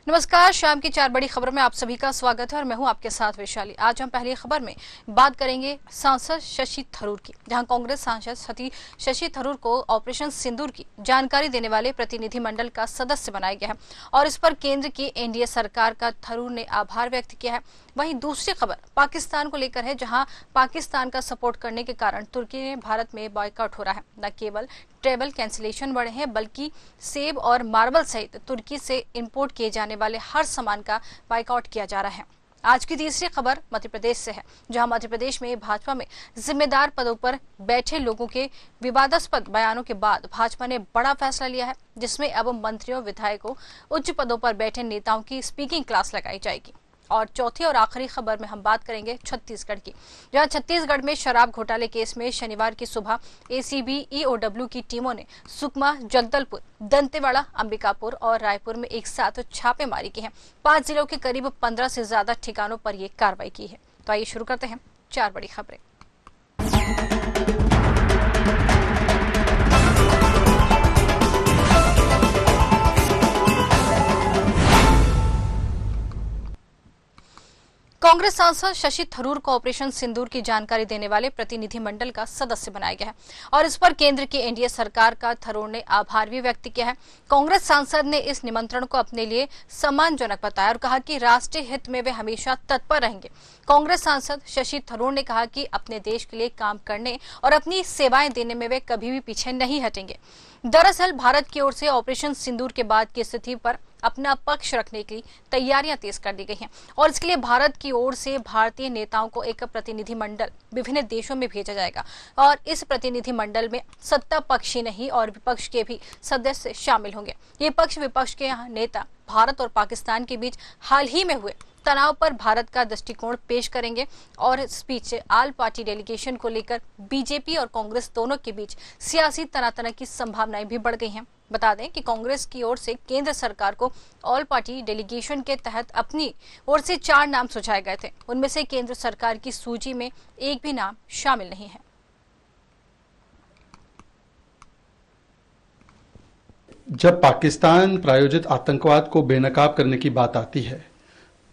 नमस्कार, शाम की 4 बड़ी खबरों में आप सभी का स्वागत है और मैं हूं आपके साथ वैशाली। आज हम पहली खबर में बात करेंगे सांसद शशि थरूर की, जहां कांग्रेस सांसद शशि थरूर को ऑपरेशन सिंदूर की जानकारी देने वाले प्रतिनिधिमंडल का सदस्य बनाया गया है और इस पर केंद्र की एनडीए सरकार का थरूर ने आभार व्यक्त किया है। वहीं दूसरी खबर पाकिस्तान को लेकर है, जहां पाकिस्तान का सपोर्ट करने के कारण तुर्की में भारत में बॉयकॉट हो रहा है। न केवल ट्रेवल कैंसिलेशन बढ़े हैं, बल्कि सेब और मार्बल सहित तुर्की से इंपोर्ट किए जाने वाले हर सामान का बाइकआउट किया जा रहा है। आज की तीसरी खबर मध्य प्रदेश से है, जहां मध्य प्रदेश में भाजपा में जिम्मेदार पदों पर बैठे लोगों के विवादास्पद बयानों के बाद भाजपा ने बड़ा फैसला लिया है, जिसमें अब मंत्रियों, विधायकों, उच्च पदों पर बैठे नेताओं की स्पीकिंग क्लास लगाई जाएगी। और चौथी और आखिरी खबर में हम बात करेंगे छत्तीसगढ़ की, जहां छत्तीसगढ़ में शराब घोटाले केस में शनिवार की सुबह एसीबी ईओडब्ल्यू की टीमों ने सुकमा, जगदलपुर, दंतेवाड़ा, अंबिकापुर और रायपुर में एक साथ छापेमारी की है। 5 जिलों के करीब 15 से ज्यादा ठिकानों पर यह कार्रवाई की है। तो आइए शुरू करते हैं 4 बड़ी खबरें। कांग्रेस सांसद शशि थरूर को ऑपरेशन सिंदूर की जानकारी देने वाले प्रतिनिधिमंडल का सदस्य बनाया गया है और इस पर केंद्र की एनडीए सरकार का थरूर ने आभार भी व्यक्त किया है। कांग्रेस सांसद ने इस निमंत्रण को अपने लिए सम्मानजनक बताया और कहा कि राष्ट्रीय हित में वे हमेशा तत्पर रहेंगे। कांग्रेस सांसद शशि थरूर ने कहा कि अपने देश के लिए काम करने और अपनी सेवाएं देने में वे कभी भी पीछे नहीं हटेंगे। दरअसल भारत की ओर से ऑपरेशन सिंदूर के बाद की स्थिति पर अपना पक्ष रखने की तैयारियां तेज कर दी गई हैं और इसके लिए भारत की ओर से भारतीय नेताओं को एक प्रतिनिधिमंडल विभिन्न देशों में भेजा जाएगा और इस प्रतिनिधिमंडल में सत्ता पक्ष ही नहीं और विपक्ष के भी सदस्य शामिल होंगे। ये पक्ष विपक्ष के नेता भारत और पाकिस्तान के बीच हाल ही में हुए तनाव पर भारत का दृष्टिकोण पेश करेंगे और इस बीच ऑल पार्टी डेलीगेशन को लेकर बीजेपी और कांग्रेस दोनों के बीच सियासी तनातनी की संभावनाएं भी बढ़ गई हैं। बता दें कि कांग्रेस की ओर से केंद्र सरकार को ऑल पार्टी डेलीगेशन के तहत अपनी ओर से 4 नाम सुझाए गए थे। उनमें से केंद्र सरकार की सूची में एक भी नाम शामिल नहीं है। जब पाकिस्तान प्रायोजित आतंकवाद को बेनकाब करने की बात आती है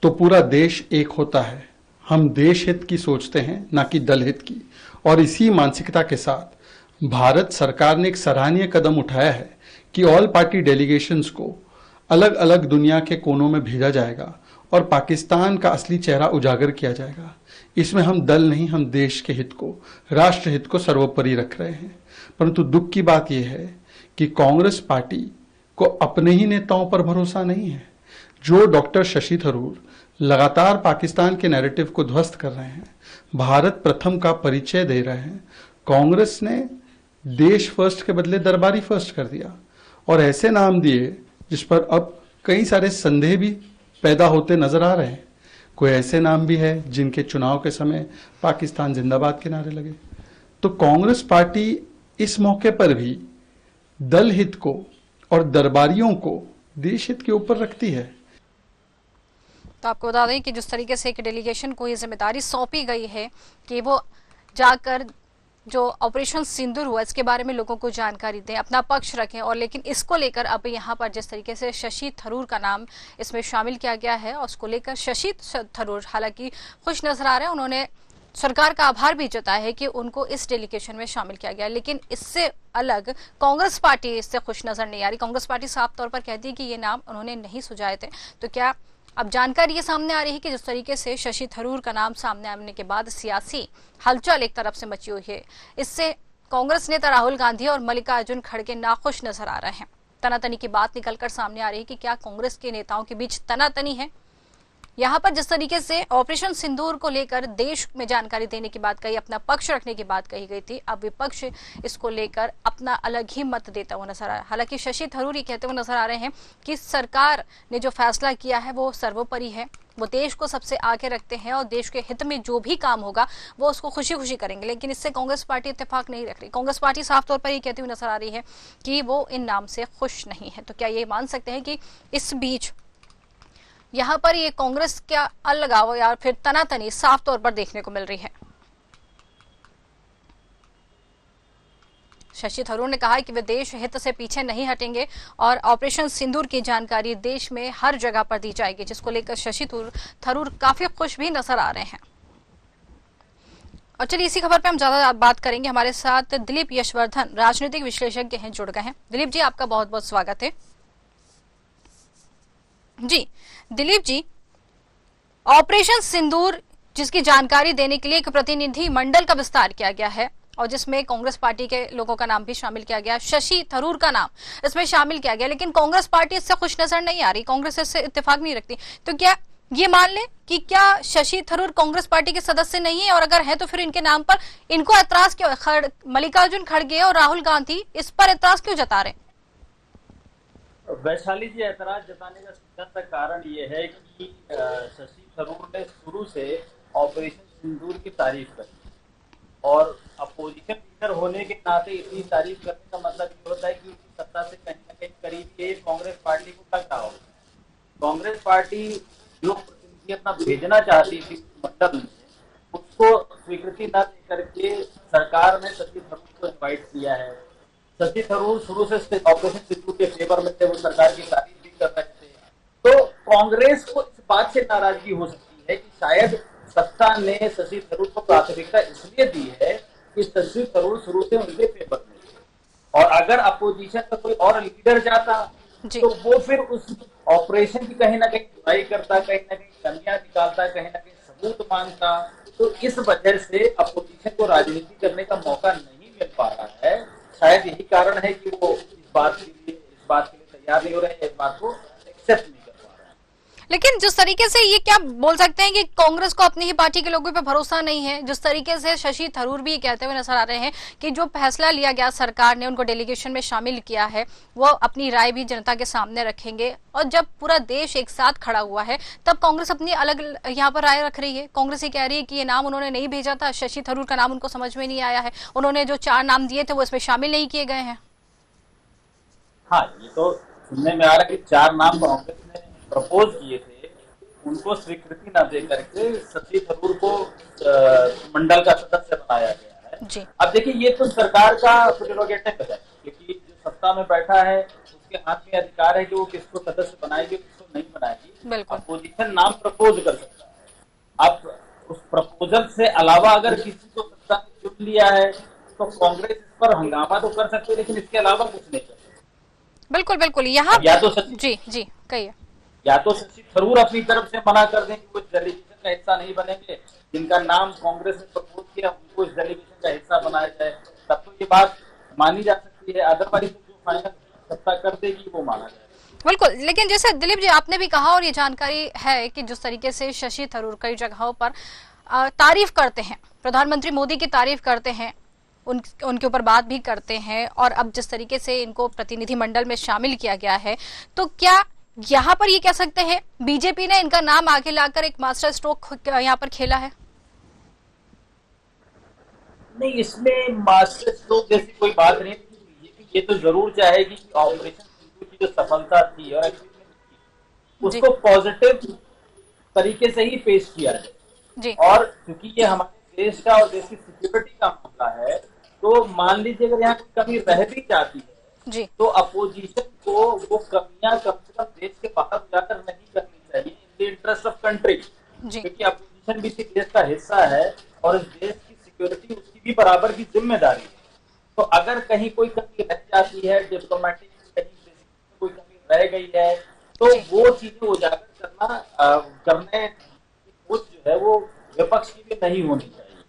तो पूरा देश एक होता है। हम देश हित की सोचते हैं, ना कि दल हित की। और इसी मानसिकता के साथ भारत सरकार ने एक सराहनीय कदम उठाया है कि ऑल पार्टी डेलीगेशंस को अलग अलग दुनिया के कोनों में भेजा जाएगा और पाकिस्तान का असली चेहरा उजागर किया जाएगा। इसमें हम दल नहीं, हम देश के हित को, राष्ट्र हित को सर्वोपरि रख रहे हैं। परंतु दुख की बात यह है कि कांग्रेस पार्टी को अपने ही नेताओं पर भरोसा नहीं है। जो डॉक्टर शशि थरूर लगातार पाकिस्तान के नैरेटिव को ध्वस्त कर रहे हैं, भारत प्रथम का परिचय दे रहे हैं, कांग्रेस ने देश फर्स्ट के बदले दरबारी फर्स्ट कर दिया और ऐसे नाम दिए जिस पर अब कई सारे संदेह भी पैदा होते नजर आ रहे हैं। कोई ऐसे नाम भी है जिनके चुनाव के समय पाकिस्तान जिंदाबाद के नारे लगे। तो कांग्रेस पार्टी इस मौके पर भी दल हित को और दरबारियों को देश हित के ऊपर रखती है। तो आपको बता दें कि जिस तरीके से एक डेलीगेशन को ये जिम्मेदारी सौंपी गई है कि वो जाकर जो ऑपरेशन सिंदूर हुआ इसके बारे में लोगों को जानकारी दें, अपना पक्ष रखें, और लेकिन इसको लेकर अब यहाँ पर जिस तरीके से शशि थरूर का नाम इसमें शामिल किया गया है और उसको लेकर शशि थरूर हालांकि खुश नजर आ रहे हैं। उन्होंने सरकार का आभार भी जताया है कि उनको इस डेलीगेशन में शामिल किया गया, लेकिन इससे अलग कांग्रेस पार्टी इससे खुश नजर नहीं आ रही। कांग्रेस पार्टी साफ तौर पर कहती है कि ये नाम उन्होंने नहीं सुझाए थे। तो क्या अब जानकारी ये सामने आ रही है कि जिस तरीके से शशि थरूर का नाम सामने आने के बाद सियासी हलचल एक तरफ से मची हुई है, इससे कांग्रेस नेता राहुल गांधी और मल्लिकार्जुन खड़गे नाखुश नजर आ रहे हैं। तनातनी की बात निकलकर सामने आ रही है कि क्या कांग्रेस के नेताओं के बीच तनातनी है। यहाँ पर जिस तरीके से ऑपरेशन सिंदूर को लेकर देश में जानकारी देने की बात कही, अपना पक्ष रखने की बात कही गई थी, अब विपक्ष इसको लेकर अपना अलग ही मत देता हुआ नजर आ रहा है। हालांकि शशि थरूर ये कहते हुए नजर आ रहे हैं कि सरकार ने जो फैसला किया है वो सर्वोपरि है, वो देश को सबसे आगे रखते हैं और देश के हित में जो भी काम होगा वो उसको खुशी खुशी करेंगे। लेकिन इससे कांग्रेस पार्टी इत्तेफाक नहीं रख रही। कांग्रेस पार्टी साफ तौर पर ये कहती हुई नजर आ रही है कि वो इन नाम से खुश नहीं है। तो क्या ये मान सकते हैं कि इस बीच यहाँ पर ये कांग्रेस क्या अलगाव या फिर तनातनी साफ तौर पर देखने को मिल रही है? शशि थरूर ने कहा कि वे देश हित से पीछे नहीं हटेंगे और ऑपरेशन सिंदूर की जानकारी देश में हर जगह पर दी जाएगी, जिसको लेकर शशि थरूर काफी खुश भी नजर आ रहे हैं। और चलिए इसी खबर पे हम ज्यादा बात करेंगे। हमारे साथ दिलीप यशवर्धन राजनीतिक विश्लेषज्ञ हैं, जुड़ गए हैं। दिलीप जी, आपका बहुत बहुत स्वागत है। जी दिलीप जी, ऑपरेशन सिंदूर जिसकी जानकारी देने के लिए एक प्रतिनिधि मंडल का विस्तार किया गया है और जिसमें कांग्रेस पार्टी के लोगों का नाम भी शामिल किया गया, शशि थरूर का नाम इसमें शामिल किया गया, लेकिन कांग्रेस पार्टी इससे खुश नजर नहीं आ रही, कांग्रेस इससे इत्तेफाक नहीं रखती। तो क्या ये मान लें कि क्या शशि थरूर कांग्रेस पार्टी के सदस्य नहीं है, और अगर है तो फिर इनके नाम पर इनको ऐतराज क्यों है? मल्लिकार्जुन खड़गे और राहुल गांधी इस पर ऐतराज क्यों जता रहे? वैशाली जी, ऐतराज जताने का सबसे कारण ये है कि शशि थरूर ने शुरू से ऑपरेशन सिंदूर की तारीफ करी और अपोजिशन लीडर होने के नाते इतनी तारीफ करने का मतलब ये होता है कि उसकी सत्ता से कहीं ना कहीं करीब ये कांग्रेस पार्टी को लग रहा होगा। कांग्रेस पार्टी जो प्रतिनिधि अपना भेजना चाहती थी मंडल में, उसको स्वीकृति न देकर के सरकार ने शशि थरूर को इन्वाइट किया है। शशि थरूर शुरू से ऑपरेशन सिंदूर के फेवर में थे, वो सरकार की तारीफ भी कर रहे थे। तो कांग्रेस को इस बात से नाराजगी हो सकती है कि शायद सत्ता ने शशि थरूर को प्राथमिकता इसलिए दी है कि शशि थरूर शुरू से उनके फेवर में थे, और अगर अपोजिशन का कोई और लीडर जाता तो वो फिर उस ऑपरेशन की कहीं ना कहीं बुराई करता, कहीं ना कहीं कमियां निकालता, कहीं ना कहीं सबूत मांगता। तो इस वजह से अपोजिशन को राजनीति करने का मौका नहीं मिल पा रहा है। शायद यही कारण है कि वो इस बात के लिए तैयार नहीं हो रहे हैं, इस बात को एक्सेप्ट नहीं कर पा रहे हैं। लेकिन जिस तरीके से ये क्या बोल सकते हैं कि कांग्रेस को अपनी ही पार्टी के लोगों पे भरोसा नहीं है, जिस तरीके से शशि थरूर भी कहते हुए नजर आ रहे हैं कि जो फैसला लिया गया, सरकार ने उनको डेलीगेशन में शामिल किया है, वो अपनी राय भी जनता के सामने रखेंगे, और जब पूरा देश एक साथ खड़ा हुआ है तब कांग्रेस अपनी अलग यहाँ पर राय रख रही है। कांग्रेस ये कह रही है कि ये नाम उन्होंने नहीं भेजा था, शशि थरूर का नाम उनको समझ में नहीं आया है, उन्होंने जो 4 नाम दिए थे वो इसमें शामिल नहीं किए गए हैं। हाँ, ये तो सुनने में आ रहा है कि 4 नाम कांग्रेस ने प्रपोज किए थे, उनको स्वीकृति न दे करके शशि थरूर को मंडल का सदस्य बनाया गया है जी। अब देखिए, ये तो सरकार का प्रेरोगेटिव है, क्योंकि जो सत्ता में बैठा है उसके हाथ में अधिकार है कि वो किसको सदस्य बनाएगी, किसको नहीं बनाएगी। अपोजिशन नाम प्रपोज कर सकता है। अब उस प्रपोजल से अलावा अगर किसी को सत्ता ने चुन लिया है तो कांग्रेस इस पर हंगामा तो कर सकती है, लेकिन इसके अलावा कुछ नहीं कर सकती। बिल्कुल बिल्कुल, यहाँ या तो जी जी कहिए। या तो शशि थरूर अपनी तरफ से मना कर दें कि वो इस डेलीगेशन का हिस्सा नहीं बनेंगे, जिनका नाम कांग्रेस ने प्रपोज किया उनको इस डेलीगेशन का हिस्सा बनाया जाए, तब तो ये बात मानी जा सकती है। अदरवाइज जो फाइनल सत्ता कर देगी वो माना जाएगा। बिल्कुल, लेकिन जैसे दिलीप जी आपने भी कहा और ये जानकारी है कि जिस तरीके से शशि थरूर कई जगहों पर तारीफ करते हैं, प्रधानमंत्री मोदी की तारीफ करते हैं, उनके ऊपर बात भी करते हैं, और अब जिस तरीके से इनको प्रतिनिधि मंडल में शामिल किया गया है, तो क्या यहाँ पर ये कह सकते हैं बीजेपी ने इनका नाम आगे लाकर एक मास्टर स्ट्रोक यहाँ पर खेला है? नहीं, इसमें मास्टर स्ट्रोक जैसी कोई बात नहीं। बीजेपी ये तो जरूर चाहेगी कि ऑपरेशन सिंदूर की जो सफलता थी और उसको पॉजिटिव तरीके से ही पेश किया जाए, और क्योंकि ये हमारे देश का और देश की सिक्योरिटी का मामला है, तो मान लीजिए अगर यहाँ कोई कमी रह भी जाती है जी, तो अपोजिशन को वो कमियां कम से कम देश के बाहर जाकर नहीं करनी चाहिए, in the interest of country, क्योंकि अपोजिशन भी देश का हिस्सा है और इस देश की सिक्योरिटी उसकी भी बराबर की जिम्मेदारी है। तो अगर कहीं कोई कमी रह जाती है, डिप्लोमेटिक कहीं कोई कमी रह गई है, तो वो चीजें उजागर करने की सोच जो है वो विपक्ष की भी नहीं होनी चाहिए।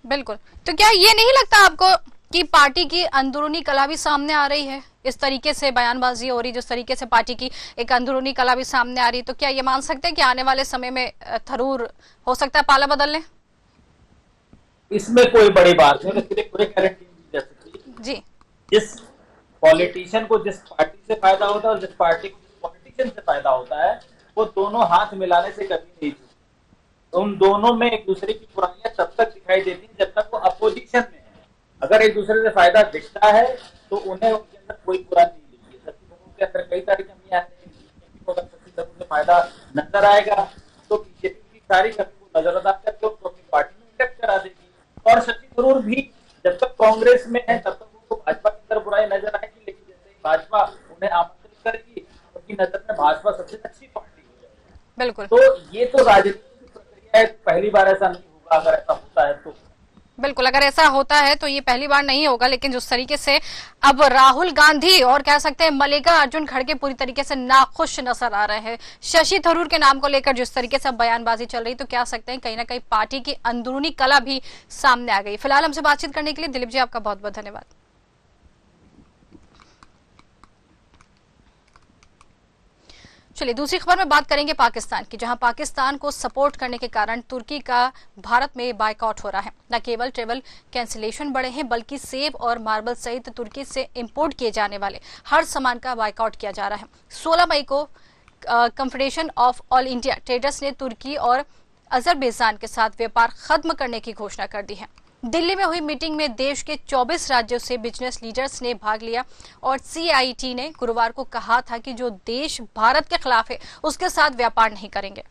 बिल्कुल। तो क्या ये नहीं लगता आपको कि पार्टी की अंदरूनी कला भी सामने आ रही है? इस तरीके से बयानबाजी हो रही, जिस तरीके से पार्टी की एक अंदरूनी कला भी सामने आ रही, तो क्या ये मान सकते हैं कि आने वाले समय में थरूर हो सकता है पाला बदल लें? इसमें कोई बड़ी बात नहीं, इसके लिए कोई गारंटी नहीं दी जा सकती जी। जिस पॉलिटिशियन को जिस पार्टी से फायदा होता है और जिस पार्टी को जिस पॉलिटिशियन से फायदा होता है, वो दोनों हाथ मिलाने से कभी नहीं जुड़ते। उन दोनों में एक दूसरे की बुराइयां तब तक दिखाई देती है जब तक वो अपोजिशन में है। अगर एक दूसरे से फायदा दिखता है तो उन्हें उनके अंदर कोई बुराई नहीं दिखती। शशि थरूर के अंदर कई सारी कमियां हैं, अगर शशि थरूर से फायदा नजर आएगा तो बीजेपी की सारी कमी को नजरअंदाज करके उसको अपनी पार्टी में इंडक्ट करा देगी। और शशि थरूर भी जब तक कांग्रेस में है तब तक उनको भाजपा बिल्कुल तो ये तो राजनीतिक प्रक्रिया है, पहली बार ऐसा नहीं होगा। अगर ऐसा होता है तो बिल्कुल, अगर ऐसा होता है तो ये पहली बार नहीं होगा। लेकिन जिस तरीके से अब राहुल गांधी और कह सकते हैं मल्लिकार्जुन खड़गे पूरी तरीके से नाखुश नजर आ रहे हैं शशि थरूर के नाम को लेकर, जिस तरीके से बयानबाजी चल रही, तो कह सकते हैं कहीं ना कहीं पार्टी की अंदरूनी कला भी सामने आ गई। फिलहाल हमसे बातचीत करने के लिए दिलीप जी आपका बहुत बहुत धन्यवाद। चलिए दूसरी खबर में बात करेंगे पाकिस्तान की, जहां पाकिस्तान को सपोर्ट करने के कारण तुर्की का भारत में बायकॉट हो रहा है। न केवल ट्रेवल कैंसिलेशन बढ़े हैं, बल्कि सेब और मार्बल सहित तुर्की से इंपोर्ट किए जाने वाले हर सामान का बायकॉट किया जा रहा है। 16 मई को confederation of all India traders ने तुर्की और अजरबैजान के साथ व्यापार खत्म करने की घोषणा कर दी है। दिल्ली में हुई मीटिंग में देश के 24 राज्यों से बिजनेस लीडर्स ने भाग लिया और CIT ने गुरुवार को कहा था कि जो देश भारत के खिलाफ है उसके साथ व्यापार नहीं करेंगे।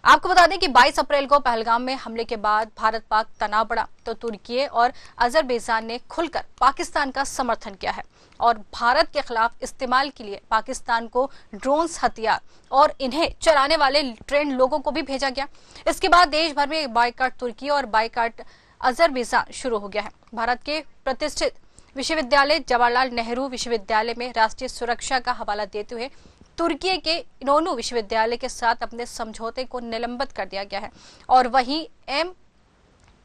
आपको बता दें कि 22 अप्रैल को पहलगाम में हमले के बाद भारत पाक तनाव बढ़ा तो तुर्की और अजरबैजान ने खुलकर पाकिस्तान का समर्थन किया है और भारत के खिलाफ इस्तेमाल के लिए पाकिस्तान को ड्रोन्स, हथियार और इन्हें चलाने वाले ट्रेंड लोगों को भी भेजा गया। इसके बाद देश भर में बायकॉट तुर्की और बायकॉट अजरबैजान शुरू हो गया है। भारत के प्रतिष्ठित विश्वविद्यालय जवाहरलाल नेहरू विश्वविद्यालय में राष्ट्रीय सुरक्षा का हवाला देते हुए तुर्की के इनोनू विश्वविद्यालय के साथ अपने समझौते को निलंबित कर दिया गया है और वहीं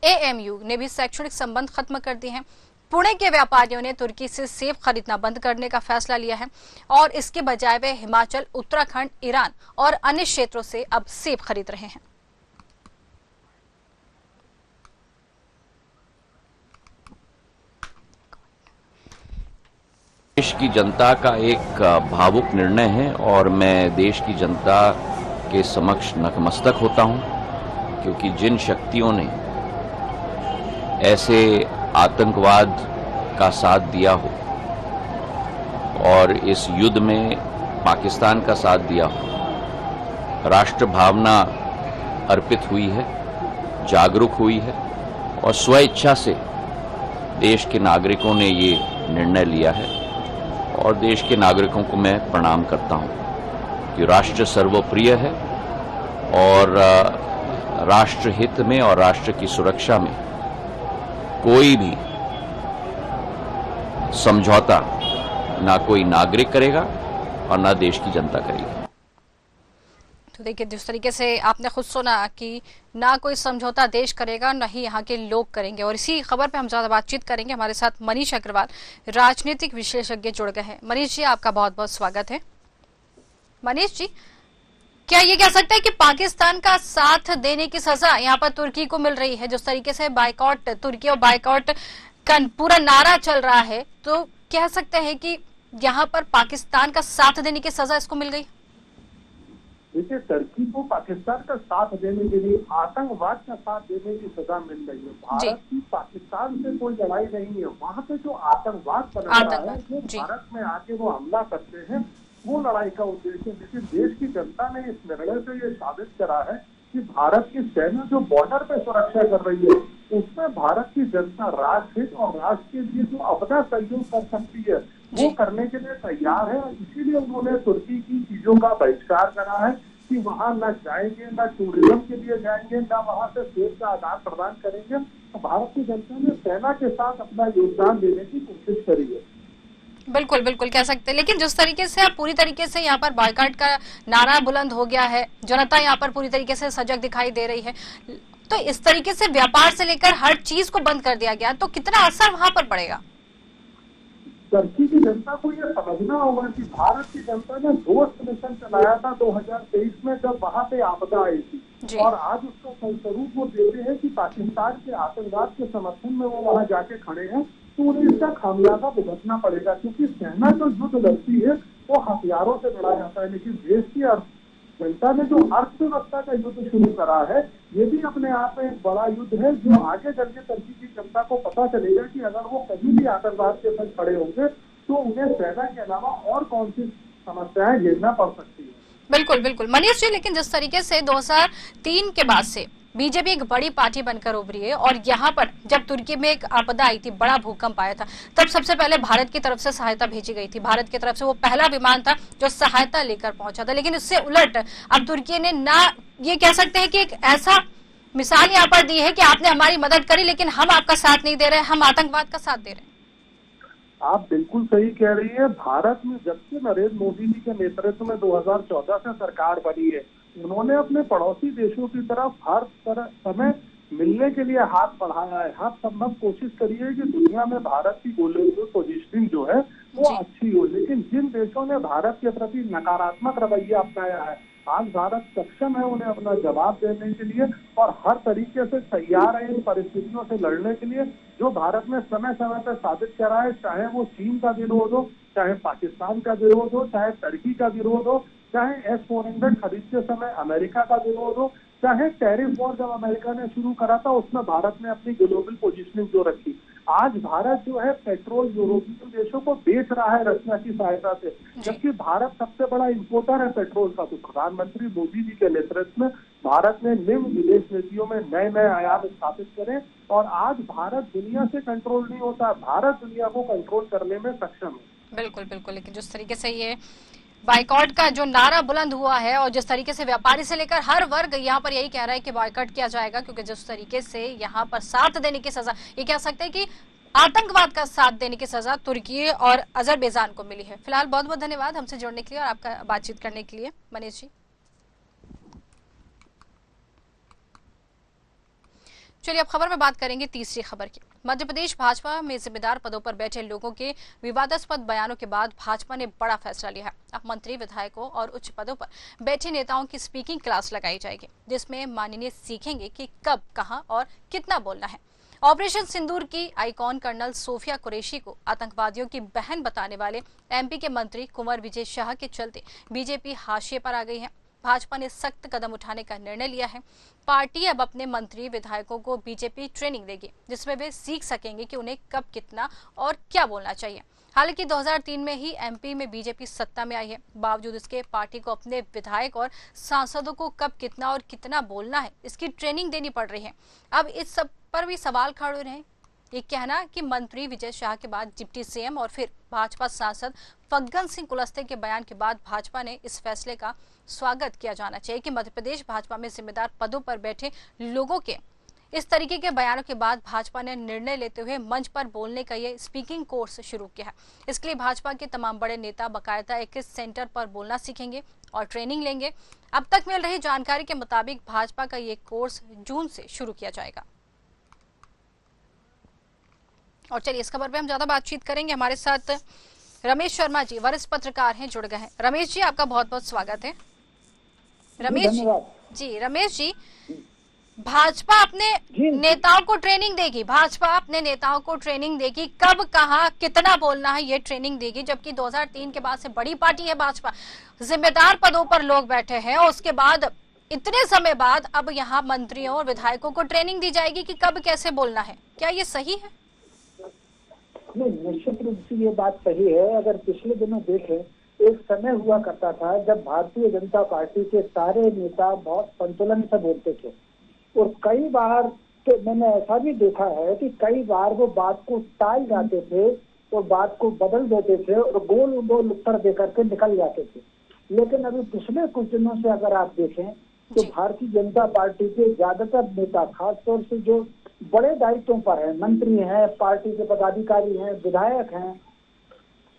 AMU ने भी शैक्षणिक संबंध खत्म कर दिए हैं। पुणे के व्यापारियों ने तुर्की से सेब खरीदना बंद करने का फैसला लिया है और इसके बजाय वे हिमाचल, उत्तराखंड, ईरान और अन्य क्षेत्रों से अब सेब खरीद रहे हैं। देश की जनता का एक भावुक निर्णय है और मैं देश की जनता के समक्ष नतमस्तक होता हूं, क्योंकि जिन शक्तियों ने ऐसे आतंकवाद का साथ दिया हो और इस युद्ध में पाकिस्तान का साथ दिया हो, राष्ट्र भावना अर्पित हुई है, जागरूक हुई है और स्वेच्छा से देश के नागरिकों ने ये निर्णय लिया है और देश के नागरिकों को मैं प्रणाम करता हूं कि राष्ट्र सर्वप्रिय है और राष्ट्र हित में और राष्ट्र की सुरक्षा में कोई भी समझौता ना कोई नागरिक करेगा और ना देश की जनता करेगी। तो देखिए जिस तरीके से आपने खुद सुना कि ना कोई समझौता देश करेगा, ना ही यहाँ के लोग करेंगे। और इसी खबर पे हम ज्यादा बातचीत करेंगे। हमारे साथ मनीष अग्रवाल, राजनीतिक विशेषज्ञ, जुड़ गए हैं। मनीष जी आपका बहुत बहुत स्वागत है। मनीष जी, क्या ये कह सकते हैं कि पाकिस्तान का साथ देने की सजा यहाँ पर तुर्की को मिल रही है? जिस तरीके से बायकॉट तुर्की और बायकॉट का पूरा नारा चल रहा है, तो कह सकते हैं कि यहाँ पर पाकिस्तान का साथ देने की सजा इसको मिल गई। देखिए, तुर्की को पाकिस्तान का साथ देने के लिए आतंकवाद का साथ देने की सजा मिल रही है। भारत की पाकिस्तान से कोई लड़ाई नहीं है। वहाँ पे जो आतंकवाद बन रहा है, जो भारत में आके वो हमला करते हैं, वो लड़ाई का उद्देश्य। लेकिन देश की जनता ने इस निर्णय से ये साबित करा है कि भारत की सेना जो बॉर्डर पे सुरक्षा कर रही है, उसमें भारत की जनता राष्ट्र हित और राष्ट्र के लिए जो अपना सहयोग कर सकती है वो करने के लिए तैयार है। इसीलिए उन्होंने तुर्की की चीजों का बहिष्कार करा है कि वहां न जाएंगे, न टूरिज्म के लिए जाएंगे, न वहां से सेब का आदान प्रदान करेंगे। तो भारत की जनता ने सेना के साथ अपना योगदान देने की कोशिश करी है। बिल्कुल बिल्कुल कह सकते हैं। लेकिन जिस तरीके से अब पूरी तरीके से यहाँ पर बायकॉट का नारा बुलंद हो गया है, जनता यहाँ पर पूरी तरीके से सजग दिखाई दे रही है, तो इस तरीके से व्यापार से लेकर हर चीज को बंद कर दिया गया, तो कितना असर वहां पर पड़ेगा? तुर्की की जनता को यह समझना होगा कि भारत की जनता ने दोस्त मिशन चलाया था 2023 में, जब वहां पे आपदा आई थी, और आज उसका फलस्वरूप वो देते हैं कि पाकिस्तान के आतंकवाद के समर्थन में वो वहां जाके खड़े हैं, तो उन्हें इसका खामियाजा भुगतना पड़ेगा। क्योंकि सेना जो युद्ध लड़ती है वो हथियारों से लड़ा जाता है, लेकिन देश की जनता ने जो अर्थव्यवस्था का युद्ध शुरू करा है, ये भी अपने आप में एक बड़ा युद्ध है, जो आगे चल के तुर्की की जनता को पता चलेगा कि अगर वो कहीं भी आतंकवाद के साथ खड़े होंगे तो उन्हें सेना के अलावा और कौन सी समस्याएं झेलना पड़ सकती है। बिल्कुल बिल्कुल मनीष जी, लेकिन जिस तरीके से 2003 के बाद से बीजेपी एक बड़ी पार्टी बनकर उभरी है और यहाँ पर जब तुर्की में एक आपदा आई थी, बड़ा भूकंप आया था, तब सबसे पहले भारत की तरफ से सहायता भेजी गई थी। भारत की तरफ से वो पहला विमान था जो सहायता लेकर पहुंचा था। लेकिन इससे उलट अब तुर्की ने ना, ये कह सकते हैं कि एक ऐसा मिसाल यहाँ पर दी है कि आपने हमारी मदद करी लेकिन हम आपका साथ नहीं दे रहे, हम आतंकवाद का साथ दे रहे हैं। आप बिल्कुल सही कह रही है। भारत में जब से नरेंद्र मोदी जी के नेतृत्व में 2014 से सरकार बनी है, उन्होंने अपने पड़ोसी देशों की तरफ हर समय मिलने के लिए हाथ बढ़ाया है, हर संभव कोशिश करी है कि दुनिया में भारत की ग्लोबल पोजीशनिंग जो है वो अच्छी हो। लेकिन जिन देशों ने भारत के प्रति नकारात्मक रवैया अपनाया है, आज भारत सक्षम है उन्हें अपना जवाब देने के लिए और हर तरीके से तैयार है इन परिस्थितियों से लड़ने के लिए जो भारत ने समय समय पर साबित करा है। चाहे वो चीन का विरोध हो, चाहे पाकिस्तान का विरोध हो, चाहे टर्की का विरोध हो, चाहे S-400 खरीदते समय अमेरिका का विरोध हो, चाहे टैरिफ वॉर जब अमेरिका ने शुरू करा था उसमें भारत ने अपनी ग्लोबल पोजीशनिंग जो रखी। आज भारत जो है पेट्रोल यूरोपीय देशों को बेच रहा है रशिया की सहायता से, जबकि भारत सबसे बड़ा इंपोर्टर है पेट्रोल का। तो प्रधानमंत्री मोदी जी के नेतृत्व में भारत ने निम्न विदेश नीतियों में नए नए आयात स्थापित करे और आज भारत दुनिया से कंट्रोल नहीं होता, भारत दुनिया को कंट्रोल करने में सक्षम है। बिल्कुल बिल्कुल। लेकिन जिस तरीके से ये बाइकॉट का जो नारा बुलंद हुआ है और जिस तरीके से व्यापारी से लेकर हर वर्ग यहाँ पर यही कह रहा है कि बाइकॉट किया जाएगा, क्योंकि जिस तरीके से यहाँ पर साथ देने की सजा, ये कह सकते हैं कि आतंकवाद का साथ देने की सजा तुर्की और अजरबैजान को मिली है। फिलहाल बहुत बहुत धन्यवाद हमसे जुड़ने के लिए और आपका बातचीत करने के लिए मनीष जी। चलिए अब खबर में बात करेंगे तीसरी खबर की। मध्य प्रदेश भाजपा में जिम्मेदार पदों पर बैठे लोगों के विवादास्पद बयानों के बाद भाजपा ने बड़ा फैसला लिया है। अब मंत्री, विधायकों और उच्च पदों पर बैठे नेताओं की स्पीकिंग क्लास लगाई जाएगी, जिसमें माननीय सीखेंगे कि कब, कहां और कितना बोलना है। ऑपरेशन सिंदूर की आइकॉन कर्नल सोफिया कुरैशी को आतंकवादियों की बहन बताने वाले एमपी के मंत्री कुंवर विजय शाह के चलते बीजेपी हाशिए पर आ गई है। भाजपा ने सख्त कदम उठाने का निर्णय लिया है। पार्टी अब अपने मंत्री, विधायकों को बीजेपी ट्रेनिंग देगी, जिसमें वे सीख सकेंगे कि उन्हें कब, कितना और क्या बोलना चाहिए। हालांकि 2003 में ही एमपी में बीजेपी सत्ता में आई है, बावजूद इसके पार्टी को अपने विधायक और सांसदों को कब, कितना और कितना बोलना है, इसकी ट्रेनिंग देनी पड़ रही है। अब इस सब पर भी सवाल खड़े हो रहे हैं। ये कहना कि मंत्री विजय शाह के बाद डिप्टी सीएम और फिर भाजपा सांसद फग्गन सिंह कुलस्ते के बयान के बाद भाजपा ने इस फैसले का स्वागत किया जाना चाहिए कि मध्य प्रदेश भाजपा में जिम्मेदार पदों पर बैठे लोगों के इस तरीके के बयानों के बाद भाजपा ने निर्णय लेते हुए मंच पर बोलने का ये स्पीकिंग कोर्स शुरू किया है। इसके लिए भाजपा के तमाम बड़े नेता बाकायदा एक सेंटर पर बोलना सीखेंगे और ट्रेनिंग लेंगे। अब तक मिल रही जानकारी के मुताबिक भाजपा का ये कोर्स जून से शुरू किया जाएगा। और चलिए इस खबर पे हम ज्यादा बातचीत करेंगे। हमारे साथ रमेश शर्मा जी, वरिष्ठ पत्रकार हैं, जुड़ गए हैं। रमेश जी, आपका बहुत बहुत स्वागत है। रमेश जी, रमेश जी, भाजपा अपने नेताओं को ट्रेनिंग देगी, भाजपा अपने नेताओं को ट्रेनिंग देगी, कब, कहां, कितना बोलना है, ये ट्रेनिंग देगी। जबकि 2003 के बाद से बड़ी पार्टी है भाजपा, जिम्मेदार पदों पर लोग बैठे हैं और उसके बाद इतने समय बाद अब यहाँ मंत्रियों और विधायकों को ट्रेनिंग दी जाएगी कि कब कैसे बोलना है। क्या ये सही है? नहीं, निश्चित रूप से ये बात सही है। अगर पिछले दिनों देखें, एक समय हुआ करता था जब भारतीय जनता पार्टी के सारे नेता बहुत संतुलन से बोलते थे और कई बार तो मैंने ऐसा भी देखा है कि कई बार वो बात को टाल जाते थे तो बात को बदल देते थे और गोल गोल उत्तर देकर के निकल जाते थे। लेकिन अभी पिछले कुछ दिनों से अगर आप देखें तो भारतीय जनता पार्टी के ज्यादातर नेता, खासतौर से जो बड़े दायित्वों पर हैं, मंत्री हैं, पार्टी के पदाधिकारी हैं, विधायक हैं,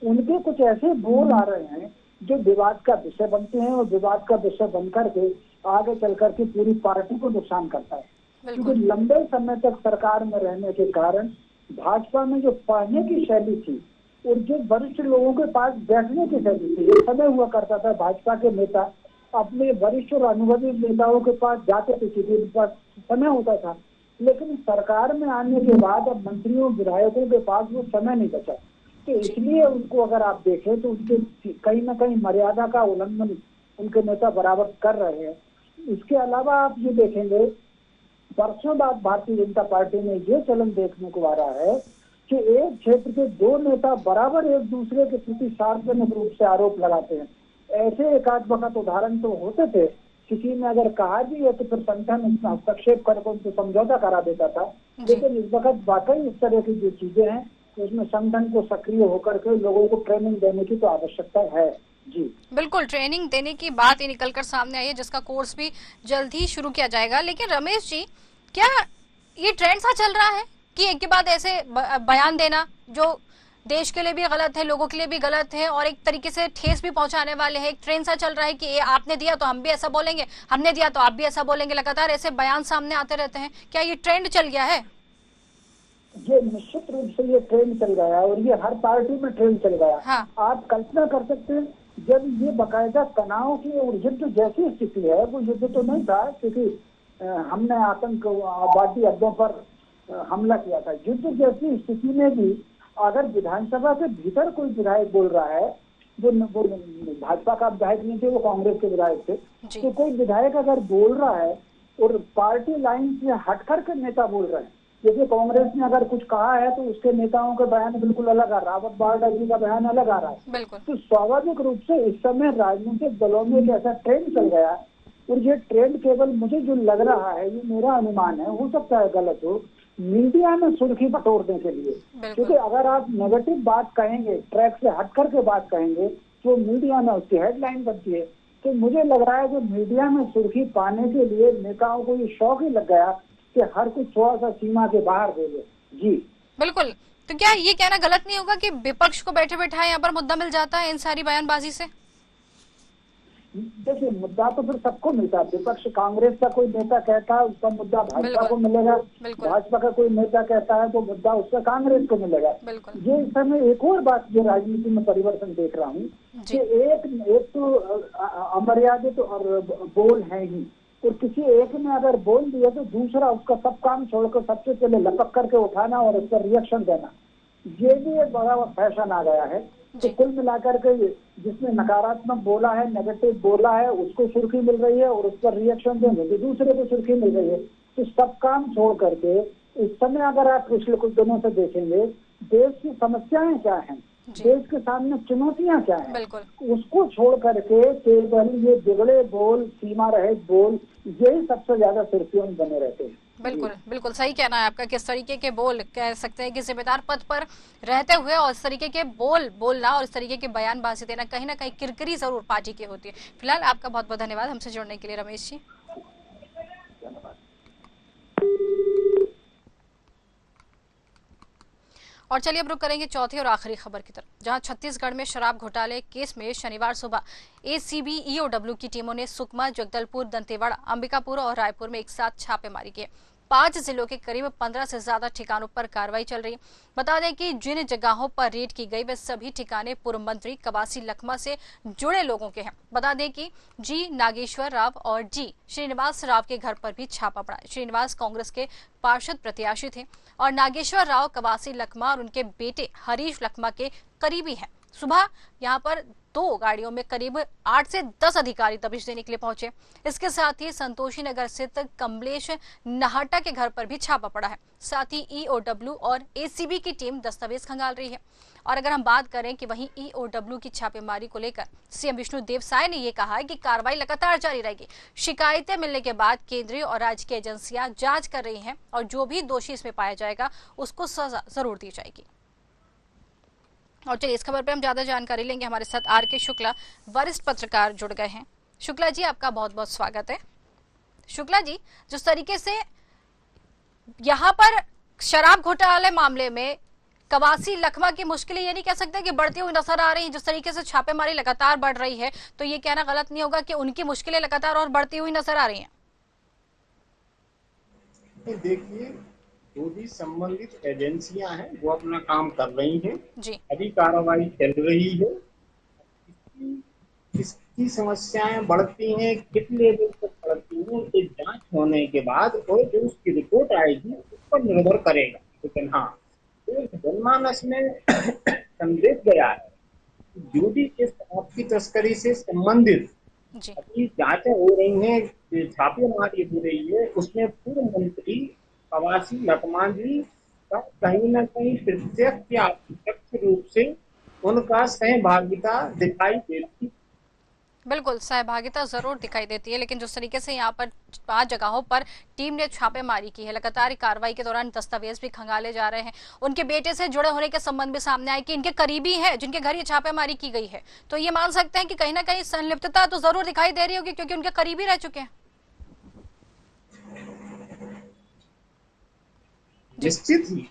उनके कुछ ऐसे बोल आ रहे हैं जो विवाद का विषय बनते हैं और विवाद का विषय बनकर के आगे चल करके पूरी पार्टी को नुकसान करता है। क्योंकि लंबे समय तक सरकार में रहने के कारण भाजपा में जो पढ़ने की शैली थी और जो वरिष्ठ लोगों के पास बैठने की शैली थी, एक समय हुआ करता था भाजपा के नेता अपने वरिष्ठ और अनुभवी नेताओं के पास जाते थे क्योंकि पास समय होता था। लेकिन सरकार में आने के बाद अब मंत्रियों, विधायकों के पास वो समय नहीं बचा, तो इसलिए उनको अगर आप देखें तो उनके कहीं ना कहीं मर्यादा का उल्लंघन उनके नेता बराबर कर रहे हैं। इसके अलावा आप ये देखेंगे, वर्षों बाद भारतीय जनता पार्टी में ये चलन देखने को आ रहा है कि एक क्षेत्र के दो नेता बराबर एक दूसरे के प्रति सार्वजनिक रूप से आरोप लगाते हैं। ऐसे एकाध वक्त उदाहरण तो होते थे किसी ने अगर कहा भी है तो फिर संगठन उसमें हस्तक्षेप करके उनसे समझौता करा देता था। लेकिन इस वक्त वाकई इस तरह की जो चीजें हैं तो उसमें संगठन को सक्रिय होकर के लोगों को ट्रेनिंग देने की तो आवश्यकता है। जी बिल्कुल, ट्रेनिंग देने की बात ही निकलकर सामने आई है, जिसका कोर्स भी जल्द ही शुरू किया जाएगा। लेकिन रमेश जी, क्या ये ट्रेंड सा चल रहा है कि एक के बाद ऐसे बयान देना जो देश के लिए भी गलत है, लोगों के लिए भी गलत है और एक तरीके से ठेस भी पहुंचाने वाले हैं? एक ट्रेंड सा चल रहा है कि ये आपने दिया तो हम भी ऐसा बोलेंगे, हमने दिया तो आप भी ऐसा बोलेंगे, लगातार ऐसे बयान सामने आते रहते हैं। क्या ये ट्रेंड चल गया है? ये निश्चित रूप से ये ट्रेंड चल गया और ये हर पार्टी में ट्रेंड चल गया। हाँ। आप कल्पना कर सकते हैं जब ये बाकायदा तनाव की और युद्ध जैसी स्थिति है, वो युद्ध तो नहीं था क्योंकि हमने आतंकवादी अड्डों पर हमला किया था। युद्ध जैसी स्थिति में भी अगर विधानसभा के भीतर कोई विधायक बोल रहा है, वो भाजपा का विधायक नहीं थे, वो कांग्रेस के विधायक थे, तो कोई विधायक अगर बोल रहा है और पार्टी लाइन से हट करके नेता बोल रहे हैं, जैसे कांग्रेस ने अगर कुछ कहा है तो उसके नेताओं का बयान बिल्कुल अलग आ रहा है, रावत बारडा जी का बयान अलग आ रहा है। तो स्वाभाविक रूप से इस समय राजनीतिक दलों में एक ऐसा ट्रेंड चल गया और ये ट्रेंड केवल मुझे जो लग रहा है, ये मेरा अनुमान है, हो सकता है गलत हो, मीडिया में सुर्खी बटोरने के लिए। क्योंकि अगर आप नेगेटिव बात कहेंगे, ट्रैक से हट करके बात कहेंगे, तो मीडिया में उसकी हेडलाइन बनती है। तो मुझे लग रहा है कि मीडिया में सुर्खी पाने के लिए नेताओं को ये शौक ही लग गया कि हर कुछ थोड़ा सा सीमा के बाहर बोले। जी बिल्कुल। तो क्या ये कहना गलत नहीं होगा कि विपक्ष को बैठे बैठाए यहाँ पर मुद्दा मिल जाता है इन सारी बयानबाजी से? देखिए, मुद्दा तो फिर सबको मिलता है। विपक्ष कांग्रेस का कोई नेता कहता है उसका मुद्दा भाजपा को मिलेगा, भाजपा का कोई नेता कहता है तो मुद्दा उसका कांग्रेस को मिलेगा। ये इस समय एक और बात जो राजनीति में परिवर्तन देख रहा हूँ कि एक तो अमर्यादित और बोल है ही, और किसी एक ने अगर बोल दिया तो दूसरा उसका सब काम छोड़कर सबसे पहले लपक करके उठाना और उस पर रिएक्शन देना, ये भी एक बड़ा फैशन आ गया है। तो कुल मिलाकर के जिसने नकारात्मक बोला है, नेगेटिव बोला है, उसको सुर्खी मिल रही है और उस पर रिएक्शन देंगे तो दूसरे को सुर्खी मिल रही है। तो सब काम छोड़ करके इस समय अगर आप पिछले कुछ दिनों से देखेंगे, देश की समस्याएं क्या हैं, देश के सामने चुनौतियां क्या हैं, उसको छोड़ करके केवल ये बिगड़े बोल, सीमा रहित बोल, यही सबसे ज्यादा सुर्खियों में बने रहते हैं। बिल्कुल बिल्कुल सही कहना है आपका। किस तरीके के बोल, कह सकते हैं कि जिम्मेदार पद पर रहते हुए और इस तरीके के बोल बोलना और इस तरीके के बयानबाजी देना कहीं ना कहीं किरकिरी जरूर पार्टी की होती है। फिलहाल आपका बहुत बहुत धन्यवाद हमसे जुड़ने के लिए रमेश जी। और चलिए अब रुक करेंगे चौथी और आखिरी खबर की तरफ, जहां छत्तीसगढ़ में शराब घोटाले केस में शनिवार सुबह एसीबी ईओडब्ल्यू की टीमों ने सुकमा, जगदलपुर, दंतेवाड़ा, अंबिकापुर और रायपुर में एक साथ छापेमारी की। 5 जिलों के करीब 15 से ज्यादा ठिकानों पर कार्रवाई चल रही है। बता दें कि जिन जगहों पर रेड की गई वे सभी ठिकाने पूर्व मंत्री कवासी लखमा से जुड़े लोगों के हैं। बता दें कि जी नागेश्वर राव और जी श्रीनिवास राव के घर पर भी छापा पड़ा। श्रीनिवास कांग्रेस के पार्षद प्रत्याशी थे और नागेश्वर राव कवासी लखमा और उनके बेटे हरीश लखमा के करीबी हैं। सुबह यहां पर 2 गाड़ियों में करीब 8 से 10 अधिकारी दबिश देने के लिए पहुंचे। इसके साथ ही संतोषी नगर स्थित कमलेश नाहटा के घर पर भी छापा पड़ा है। साथ ही ईओडब्ल्यू और एसीबी की टीम दस्तावेज खंगाल रही है। और अगर हम बात करें कि वहीं ईओडब्ल्यू की छापेमारी को लेकर सीएम विष्णुदेव साय ने यह कहा है कि कार्रवाई लगातार जारी रहेगी। शिकायतें मिलने के बाद केंद्रीय और राज्य की एजेंसियां जांच कर रही हैं और जो भी दोषी इसमें पाया जाएगा उसको सजा जरूर दी जाएगी। और चलिए इस खबर पे हम ज्यादा जानकारी लेंगे। हमारे साथ आर.के. शुक्ला वरिष्ठ पत्रकार जुड़ गए हैं। शुक्ला जी, आपका बहुत बहुत स्वागत है। शुक्ला जी, जिस तरीके से यहाँ पर शराब घोटाले मामले में कवासी लखमा की मुश्किलें ये नहीं कह सकते कि बढ़ती हुई नजर आ रही हैं, जिस तरीके से छापेमारी लगातार बढ़ रही है, तो ये कहना गलत नहीं होगा कि उनकी मुश्किलें लगातार और बढ़ती हुई नजर आ रही हैं? देखिए, जो भी संबंधित एजेंसियां हैं वो अपना काम कर रही हैं जी। अभी कार्रवाई चल रही है। इसकी समस्याएं बढ़ती हैं, कितने दिन तक बढ़ती हैं, उसकी जांच होने के बाद और जो उसकी रिपोर्ट आएगी उस पर निर्भर करेगा। लेकिन हाँ, जनमानस में संदेश गया है जो भी इस आपकी तस्करी से संबंधित अभी जांचें हो रही हैं, छापेमारी हो रही है, उसमें पूर्व मंत्री कवासी लखमा जी का कहीं न कहीं प्रत्यक्ष या अप्रत्यक्ष रूप से उनका सहभागिता दिखाई देती। बिल्कुल सहभागिता जरूर दिखाई देती है, लेकिन जिस तरीके से यहाँ पर 5 जगहों पर टीम ने छापेमारी की है, लगातार कार्रवाई के दौरान दस्तावेज भी खंगाले जा रहे हैं, उनके बेटे से जुड़े होने के संबंध भी सामने आए कि इनके करीबी है जिनके घर ये छापेमारी की गई है, तो ये मान सकते हैं कि कहीं ना कहीं संलिप्तता तो जरूर दिखाई दे रही होगी क्योंकि उनके करीबी रह चुके हैं। निश्चित ही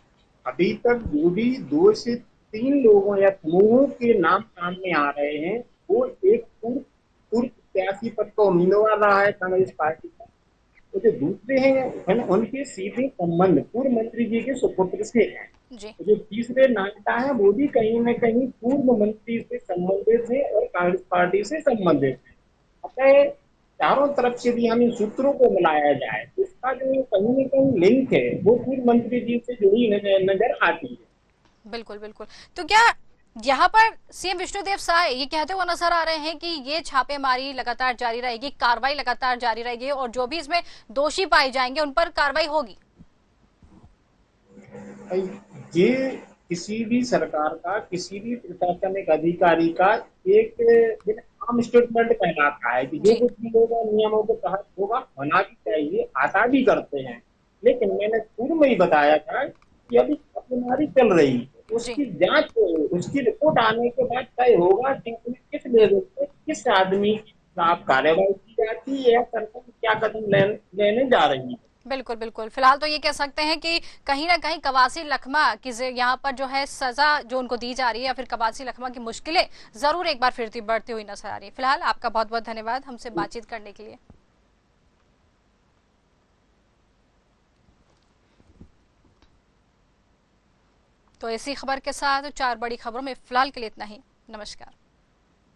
अभी तक जो भी 2 से 3 लोगों या समूहों के नाम सामने आ रहे हैं, वो एक पूर्व प्रत्याशी पद का उम्मीदवार रहा है कांग्रेस पार्टी का, तो जो दूसरे हैं उनके सीधे संबंध पूर्व मंत्री जी के सुपुत्र से हैं। जो तीसरे नायिका है वो भी कहीं न कहीं पूर्व मंत्री से संबंधित है और कांग्रेस पार्टी से संबंधित है। अतः चारों तरफ से भी हम इन सूत्रों को मिलाया जाए तो इसका जो कहीं न कहीं लिंक है वो पूर्व मंत्री जी से जुड़ी नजर आती है। बिल्कुल बिल्कुल। तो क्या यहाँ पर सीएम विष्णुदेव साय ये कहते हुए नजर आ रहे हैं कि ये छापेमारी लगातार जारी रहेगी, कार्रवाई लगातार जारी रहेगी और जो भी इसमें दोषी पाए जाएंगे उन पर कार्रवाई होगी? ये किसी भी सरकार का, किसी भी प्रशासनिक अधिकारी का एक आम स्टेटमेंट कहलाता है कि जो कुछ भी होगा नियमों के तहत होगा, होना भी चाहिए, आता भी करते हैं। लेकिन मैंने पूर्व में ही बताया था कि अभी छापेमारी चल रही है, उसकी जांच, उसकी रिपोर्ट आने के बाद तय होगा कि किस लेवल पे किस आदमी के खिलाफ कार्रवाई की जाती है या सरकार क्या कदम लेने जा रही है। बिल्कुल बिल्कुल। फिलहाल तो ये कह सकते हैं कि कहीं ना कहीं कवासी लखमा की यहाँ पर जो है सजा जो उनको दी जा रही है या फिर कवासी लखमा की मुश्किलें जरूर एक बार फिर बढ़ती हुई नजर आ रही है। फिलहाल आपका बहुत बहुत धन्यवाद हमसे बातचीत करने के लिए। तो इसी खबर के साथ 4 बड़ी खबरों में फिलहाल के लिए इतना ही। नमस्कार।